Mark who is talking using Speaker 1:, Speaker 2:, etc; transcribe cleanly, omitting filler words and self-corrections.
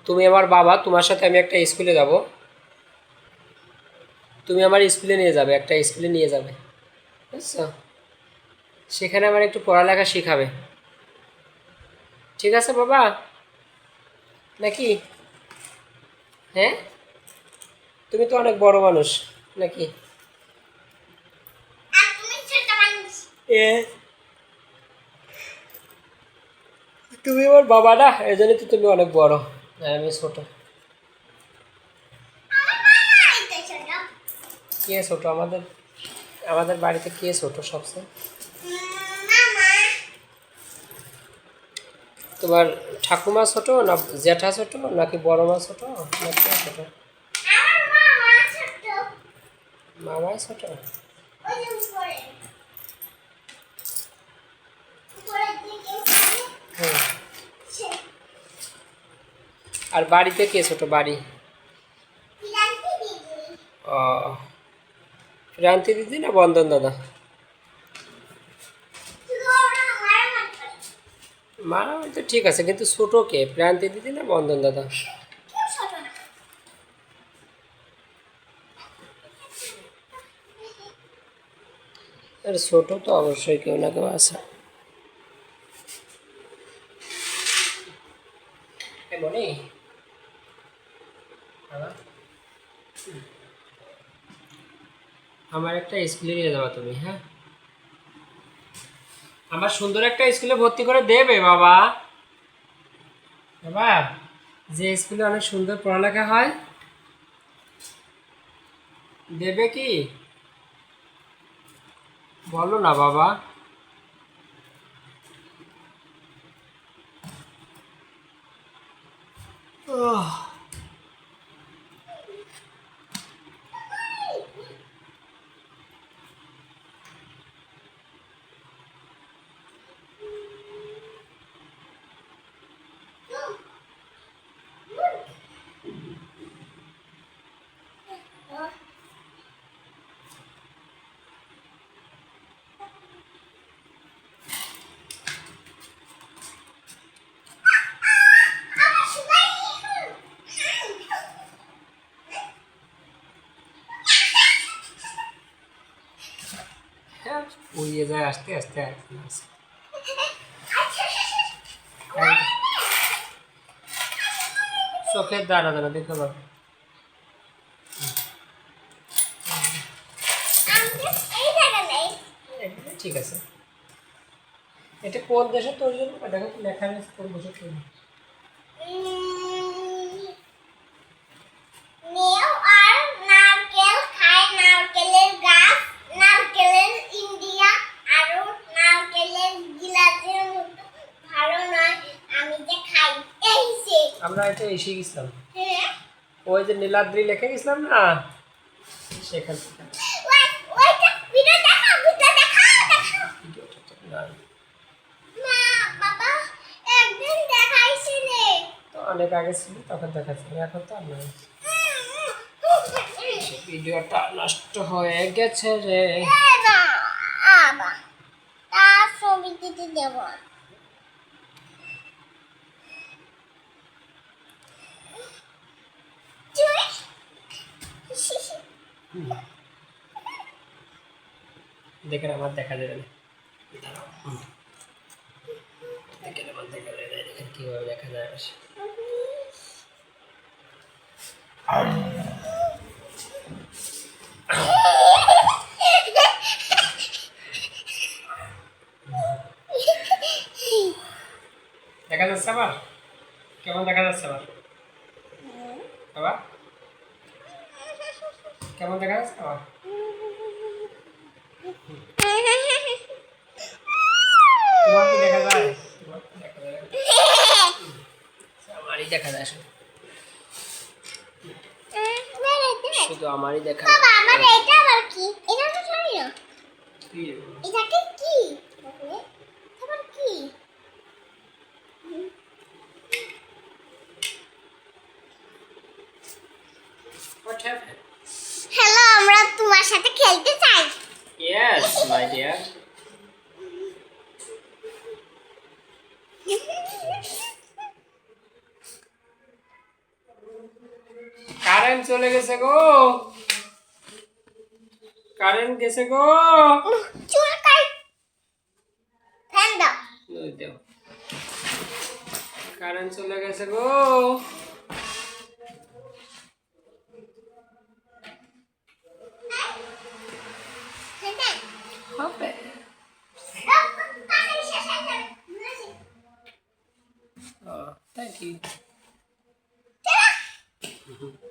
Speaker 1: তুমি আমার বাবা, তোমার সাথে আমি একটা স্কুলে যাব। তুমি আমার স্কুলে নিয়ে যাবে, একটা স্কুলে নিয়ে যাবে, বুঝছো? সেখানে আমার একটু পড়ালেখা শেখাবে। ঠিক আছে বাবা, নাকি? হ্যাঁ, তুমি তো অনেক বড় মানুষ, নাকি? এ তুমি আমার বাবা না, এই জন্য তো তুমি অনেক বড় আর আমি ছোট। কে ছোট আমাদের? আমাদের বাড়িতে কে ছোট সবচেয়ে? তোমার ঠাকুমা ছোট না জ্যাঠা ছোট নাকি বড় মা ছোট না কে ছোট? মামা ছোট। হুম। আর বাড়িতে কে ছোট বাড়ি? ও, রান্তি দিদি না বন্দন দাদা? মারামারি তো ঠিক আছে, কিন্তু ছোট কে, প্রান্তি দিদি না বন্দন দাদা? আর ছোট তো অবশ্যই কেউ না কেউ আছে। এমনি আমার একটা স্কুলে নিয়ে যাবা তুমি, হ্যাঁ? আমার সুন্দর একটা স্কুলে ভর্তি করে দেবে বাবা। বাবা, যে স্কুলে অনেক সুন্দর পড়ালেখা হয়, দেবে কি? বলো না বাবা। ওহ, হ্যাঁ, উড়িয়ে যায় আস্তে আস্তে আস্তে আস্তে। চোখের দাঁড়া দাঁড়া দেখতে পাবো। ঠিক আছে। এটা কোন দেশে তৈরি হলো? দেখো তো লেখা আছে কোন দেশে তৈরি। আমরা এটা এসে গেছিলাম, ওই যে নীলাদ্রি লেখে গেছিলাম না, সেখান থেকে। ভিডিওটা তো নাই। তো অনেক আগে ছিল তখন দেখাচ্ছিল, এখন তো আর নাই। ভিডিওটা নষ্ট হয়ে গেছে রে।
Speaker 2: ছবি দিতে দেব।
Speaker 1: দেখেন আমার দেখা যাবে না, দাঁড়াও। দেখেন আমার দেখা যাবে না, দেখেন কিভাবে দেখা যায়। দেখা যাচ্ছে আবার? কেমন দেখা যাচ্ছে আবার বাবা? কেমন দেখা যাচ্ছে আবার? তোমার কি দেখা যায়? তোমার কি দেখা যায়? আমারই দেখা যায় শুধু, শুধু আমারই দেখা যায়।
Speaker 2: বাবা, আমার এটা আবার কি? এটা তো জানি না।
Speaker 1: কি?
Speaker 2: এটাকে কি? আবার কি?
Speaker 1: What happened?
Speaker 2: হ্যালো, আমরা তোমার সাথে খেলতে চাই।
Speaker 1: Yes, my dear. কারেন্ট চলে গেছে গো, কারেন্ট গেছে গো।
Speaker 2: চুল কাই ফ্যান দাও।
Speaker 1: ওই দাও, কারেন্ট চলে গেছে গো।
Speaker 2: ফ্যান দাও।
Speaker 1: হবে।
Speaker 2: তাড়াতাড়ি শেষ হয়ে যাবে।
Speaker 1: Thank you.
Speaker 2: চলো।